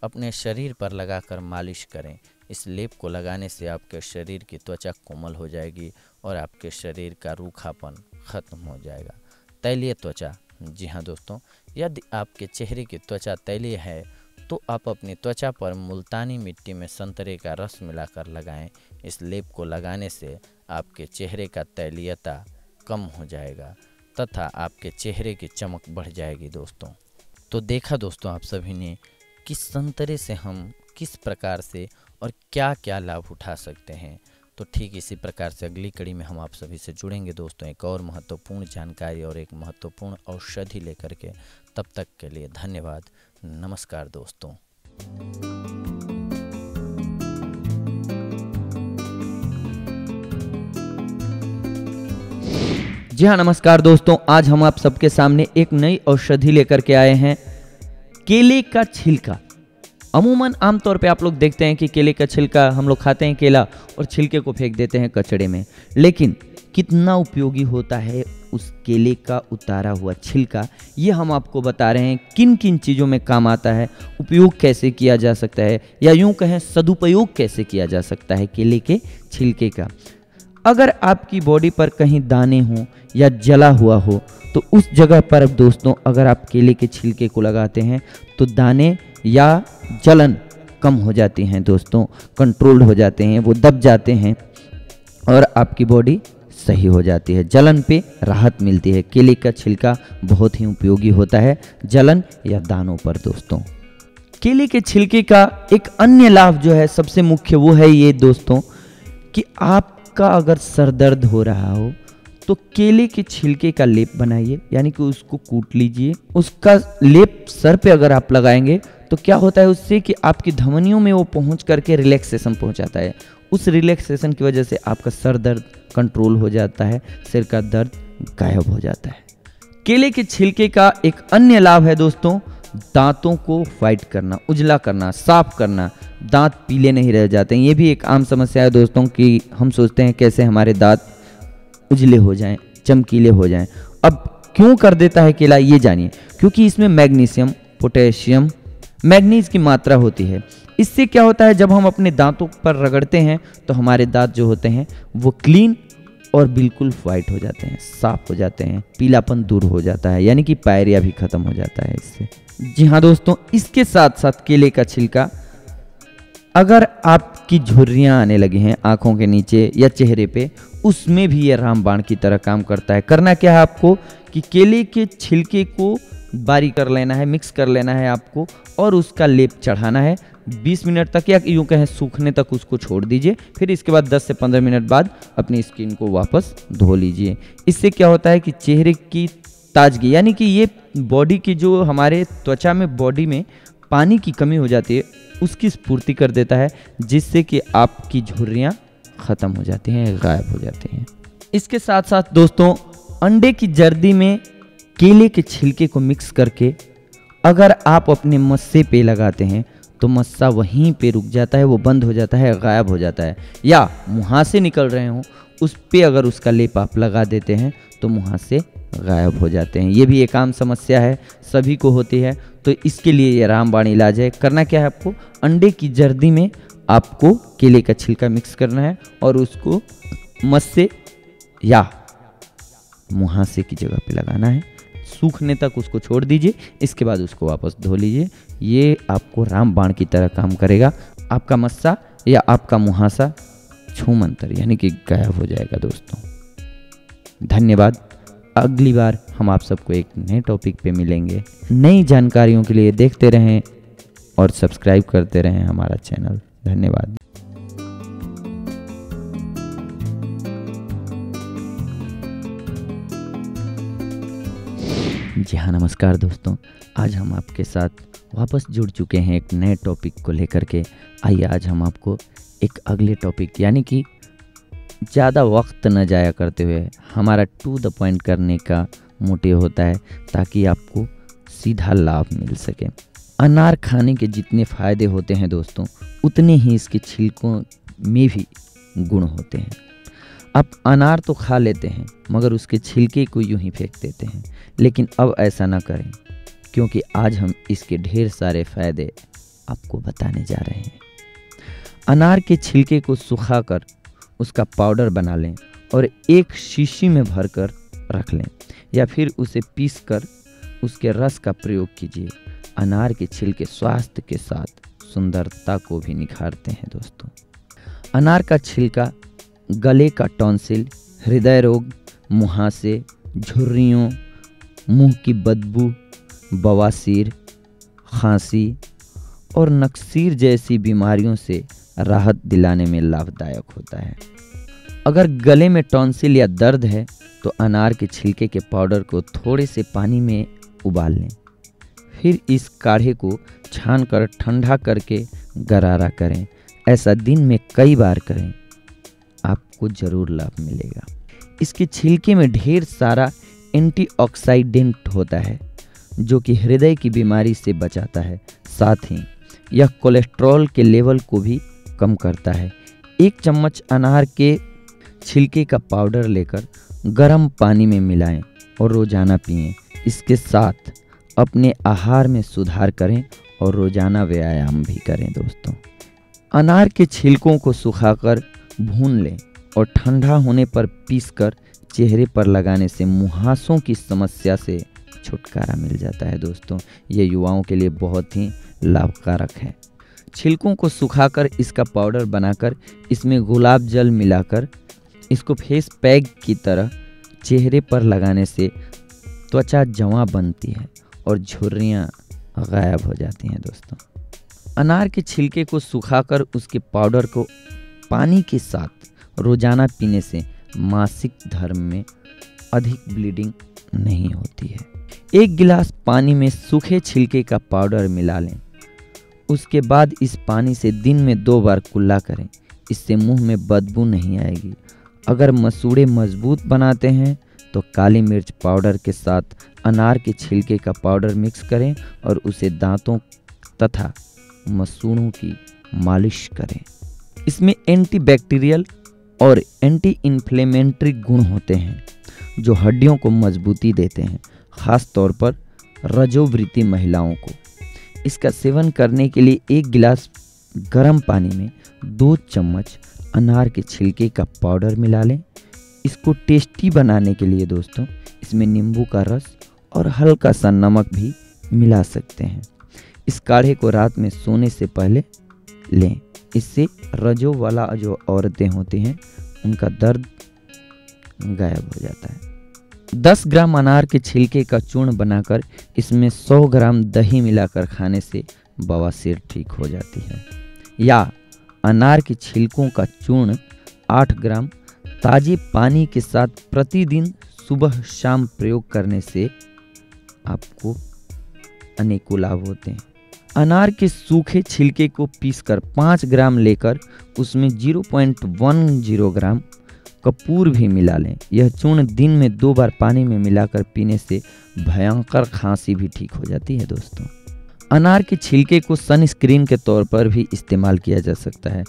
अपने शरीर पर लगाकर मालिश करें। इस लेप को लगाने से आपके शरीर की त्वचा कोमल हो जाएगी और आपके शरीर का रूखापन खत्म हो जाएगा। तैलीय त्वचा, जी हाँ दोस्तों, यदि आपके चेहरे की त्वचा तैलीय है तो आप अपनी त्वचा पर मुल्तानी मिट्टी में संतरे का रस मिलाकर लगाएं। इस लेप को लगाने से आपके चेहरे का तैलीयता कम हो जाएगा तथा आपके चेहरे की चमक बढ़ जाएगी दोस्तों। तो देखा दोस्तों आप सभी ने कि संतरे से हम किस प्रकार से और क्या क्या लाभ उठा सकते हैं। तो ठीक इसी प्रकार से अगली कड़ी में हम आप सभी से जुड़ेंगे दोस्तों, एक और महत्वपूर्ण जानकारी और एक महत्वपूर्ण औषधि लेकर के। तब तक के लिए धन्यवाद। नमस्कार दोस्तों। जी हाँ, नमस्कार दोस्तों। आज हम आप सबके सामने एक नई औषधि लेकर के आए हैं, केले का छिलका। अमूमन आमतौर पे आप लोग देखते हैं कि केले का छिलका हम लोग खाते हैं केला और छिलके को फेंक देते हैं कचड़े में, लेकिन कितना उपयोगी होता है उस केले का उतारा हुआ छिलका, ये हम आपको बता रहे हैं। किन किन चीज़ों में काम आता है, उपयोग कैसे किया जा सकता है, या यूँ कहें सदुपयोग कैसे किया जा सकता है केले के छिलके का। अगर आपकी बॉडी पर कहीं दाने हों या जला हुआ हो तो उस जगह पर दोस्तों अगर आप केले के छिलके को लगाते हैं तो दाने या जलन कम हो जाती हैं दोस्तों, कंट्रोल्ड हो जाते हैं, वो दब जाते हैं और आपकी बॉडी सही हो जाती है, जलन पे राहत मिलती है। केले का छिलका बहुत ही उपयोगी होता है जलन या दानों पर दोस्तों। केले के छिलके का एक अन्य लाभ जो है सबसे मुख्य वो है ये दोस्तों कि आपका अगर सर दर्द हो रहा हो तो केले के छिलके का लेप बनाइए, यानी कि उसको कूट लीजिए। उसका लेप सर पे अगर आप लगाएंगे तो क्या होता है उससे कि आपकी धमनियों में वो पहुंच करके रिलैक्सेशन पहुंचाता है। उस रिलैक्सेशन की वजह से आपका सर दर्द कंट्रोल हो जाता है, सिर का दर्द गायब हो जाता है। केले के छिलके का एक अन्य लाभ है दोस्तों, दांतों को व्हाइट करना, उजला करना, साफ करना, दांत पीले नहीं रह जाते हैं। ये भी एक आम समस्या है दोस्तों कि हम सोचते हैं कैसे हमारे दांत उजले हो जाएं, चमकीले हो जाएं। अब क्यों कर देता है केला, ये जानिए। क्योंकि इसमें मैग्नीशियम, पोटेशियम, मैग्नीज की मात्रा होती है। इससे क्या होता है, जब हम अपने दांतों पर रगड़ते हैं तो हमारे दांत जो होते हैं वो क्लीन और बिल्कुल वाइट हो जाते हैं, साफ हो जाते हैं, पीलापन दूर हो जाता है, यानी कि पायरिया भी खत्म हो जाता है इससे। जी हाँ दोस्तों, इसके साथ साथ केले का छिलका, अगर आपकी झुर्रियाँ आने लगी हैं आंखों के नीचे या चेहरे पे, उसमें भी ये रामबाण की तरह काम करता है। करना क्या है आपको कि केले के छिलके को बारीक कर लेना है, मिक्स कर लेना है आपको, और उसका लेप चढ़ाना है 20 मिनट तक, या यूँ कहें सूखने तक उसको छोड़ दीजिए। फिर इसके बाद 10 से 15 मिनट बाद अपनी स्किन को वापस धो लीजिए। इससे क्या होता है कि चेहरे की ताजगी, यानी कि ये बॉडी की जो हमारे त्वचा में बॉडी में पानी की कमी हो जाती है उसकी स्फूर्ति कर देता है, जिससे कि आपकी झुर्रियाँ ख़त्म हो जाती हैं, गायब हो जाती हैं। इसके साथ साथ दोस्तों, अंडे की जर्दी में केले के छिलके को मिक्स करके अगर आप अपने मस्से पे लगाते हैं तो मस्सा वहीं पे रुक जाता है, वो बंद हो जाता है, गायब हो जाता है। या मुहासे निकल रहे हों उस पे अगर उसका लेप आप लगा देते हैं तो मुहासे गायब हो जाते हैं। ये भी एक आम समस्या है, सभी को होती है, तो इसके लिए ये रामबाण इलाज है। करना क्या है आपको, अंडे की जर्दी में आपको केले का छिलका मिक्स करना है और उसको मस्से या मुहासे की जगह पे लगाना है, सूखने तक उसको छोड़ दीजिए। इसके बाद उसको वापस धो लीजिए। ये आपको रामबाण की तरह काम करेगा। आपका मस्सा या आपका मुहासा छूमंतर यानी कि गायब हो जाएगा दोस्तों। धन्यवाद। अगली बार हम आप सबको एक नए टॉपिक पे मिलेंगे। नई जानकारियों के लिए देखते रहें और सब्सक्राइब करते रहें हमारा चैनल। धन्यवाद। जी हाँ, नमस्कार दोस्तों। आज हम आपके साथ वापस जुड़ चुके हैं एक नए टॉपिक को लेकर के। आइए आज हम आपको एक अगले टॉपिक, यानी कि ज़्यादा वक्त न जाया करते हुए, हमारा टू द पॉइंट करने का मोटिव होता है ताकि आपको सीधा लाभ मिल सके। अनार खाने के जितने फ़ायदे होते हैं दोस्तों, उतने ही इसके छिलकों में भी गुण होते हैं। आप अनार तो खा लेते हैं मगर उसके छिलके को यूं ही फेंक देते हैं, लेकिन अब ऐसा ना करें, क्योंकि आज हम इसके ढेर सारे फ़ायदे आपको बताने जा रहे हैं। अनार के छिलके को सुखाकर उसका पाउडर बना लें और एक शीशी में भरकर रख लें, या फिर उसे पीसकर उसके रस का प्रयोग कीजिए। अनार के छिलके स्वास्थ्य के साथ सुंदरता को भी निखारते हैं दोस्तों। अनार का छिलका गले का टॉन्सिल, हृदय रोग, मुहासे, झुर्रियों, मुंह की बदबू, बवासीर, खांसी और नक्सीर जैसी बीमारियों से राहत दिलाने में लाभदायक होता है। अगर गले में टॉन्सिल या दर्द है तो अनार के छिलके के पाउडर को थोड़े से पानी में उबाल लें, फिर इस काढ़े को छानकर ठंडा करके गरारा करें। ऐसा दिन में कई बार करें, आपको ज़रूर लाभ मिलेगा। इसके छिलके में ढेर सारा एंटीऑक्सीडेंट होता है जो कि हृदय की बीमारी से बचाता है। साथ ही यह कोलेस्ट्रॉल के लेवल को भी कम करता है। 1 चम्मच अनार के छिलके का पाउडर लेकर गर्म पानी में मिलाएं और रोजाना पिएं। इसके साथ अपने आहार में सुधार करें और रोजाना व्यायाम भी करें दोस्तों। अनार के छिलकों को सुखाकर भून लें और ठंडा होने पर पीसकर चेहरे पर लगाने से मुहासों की समस्या से छुटकारा मिल जाता है दोस्तों। ये युवाओं के लिए बहुत ही लाभकारक है। छिलकों को सुखाकर इसका पाउडर बनाकर इसमें गुलाब जल मिलाकर इसको फेस पैक की तरह चेहरे पर लगाने से त्वचा जवां बनती है और झुर्रियाँ गायब हो जाती हैं दोस्तों। अनार के छिलके को सुखाकर उसके पाउडर को पानी के साथ रोजाना पीने से मासिक धर्म में अधिक ब्लीडिंग नहीं होती है। 1 गिलास पानी में सूखे छिलके का पाउडर मिला लें। उसके बाद इस पानी से दिन में 2 बार कुल्ला करें। इससे मुंह में बदबू नहीं आएगी। अगर मसूड़े मजबूत बनाते हैं तो काली मिर्च पाउडर के साथ अनार के छिलके का पाउडर मिक्स करें और उसे दांतों तथा मसूड़ों की मालिश करें। इसमें एंटीबैक्टीरियल और एंटी इन्फ्लेमेटरी गुण होते हैं जो हड्डियों को मजबूती देते हैं, खास तौर पर रजोवृत्ति महिलाओं को। इसका सेवन करने के लिए 1 गिलास गर्म पानी में 2 चम्मच अनार के छिलके का पाउडर मिला लें। इसको टेस्टी बनाने के लिए दोस्तों इसमें नींबू का रस और हल्का सा नमक भी मिला सकते हैं। इस काढ़े को रात में सोने से पहले लें। इससे रजो वाला जो औरतें होती हैं उनका दर्द गायब हो जाता है। 10 ग्राम अनार के छिलके का चूर्ण बनाकर इसमें 100 ग्राम दही मिलाकर खाने से बवासीर ठीक हो जाती है। या अनार के छिलकों का चूर्ण 8 ग्राम ताजे पानी के साथ प्रतिदिन सुबह शाम प्रयोग करने से आपको अनेकों लाभ होते हैं। अनार के सूखे छिलके को पीसकर 5 ग्राम लेकर उसमें 0.10 ग्राम कपूर भी मिला लें। यह चूर्ण दिन में 2 बार पानी में मिलाकर पीने से भयंकर खांसी भी ठीक हो जाती है दोस्तों। अनार के छिलके को सनस्क्रीन के तौर पर भी इस्तेमाल किया जा सकता है।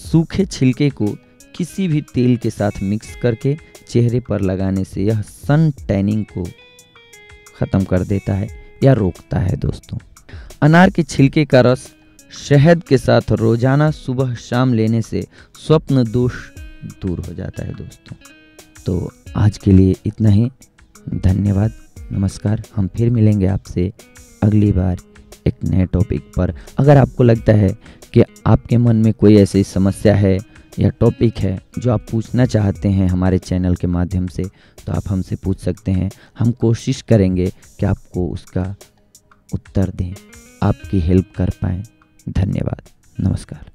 सूखे छिलके को किसी भी तेल के साथ मिक्स करके चेहरे पर लगाने से यह सन टैनिंग को ख़त्म कर देता है या रोकता है दोस्तों। अनार के छिलके का रस शहद के साथ रोजाना सुबह शाम लेने से स्वप्न दोष दूर हो जाता है दोस्तों। तो आज के लिए इतना ही। धन्यवाद, नमस्कार। हम फिर मिलेंगे आपसे अगली बार एक नए टॉपिक पर। अगर आपको लगता है कि आपके मन में कोई ऐसी समस्या है या टॉपिक है जो आप पूछना चाहते हैं हमारे चैनल के माध्यम से, तो आप हमसे पूछ सकते हैं। हम कोशिश करेंगे कि आपको उसका उत्तर दें, आपकी हेल्प कर पाएँ। धन्यवाद, नमस्कार।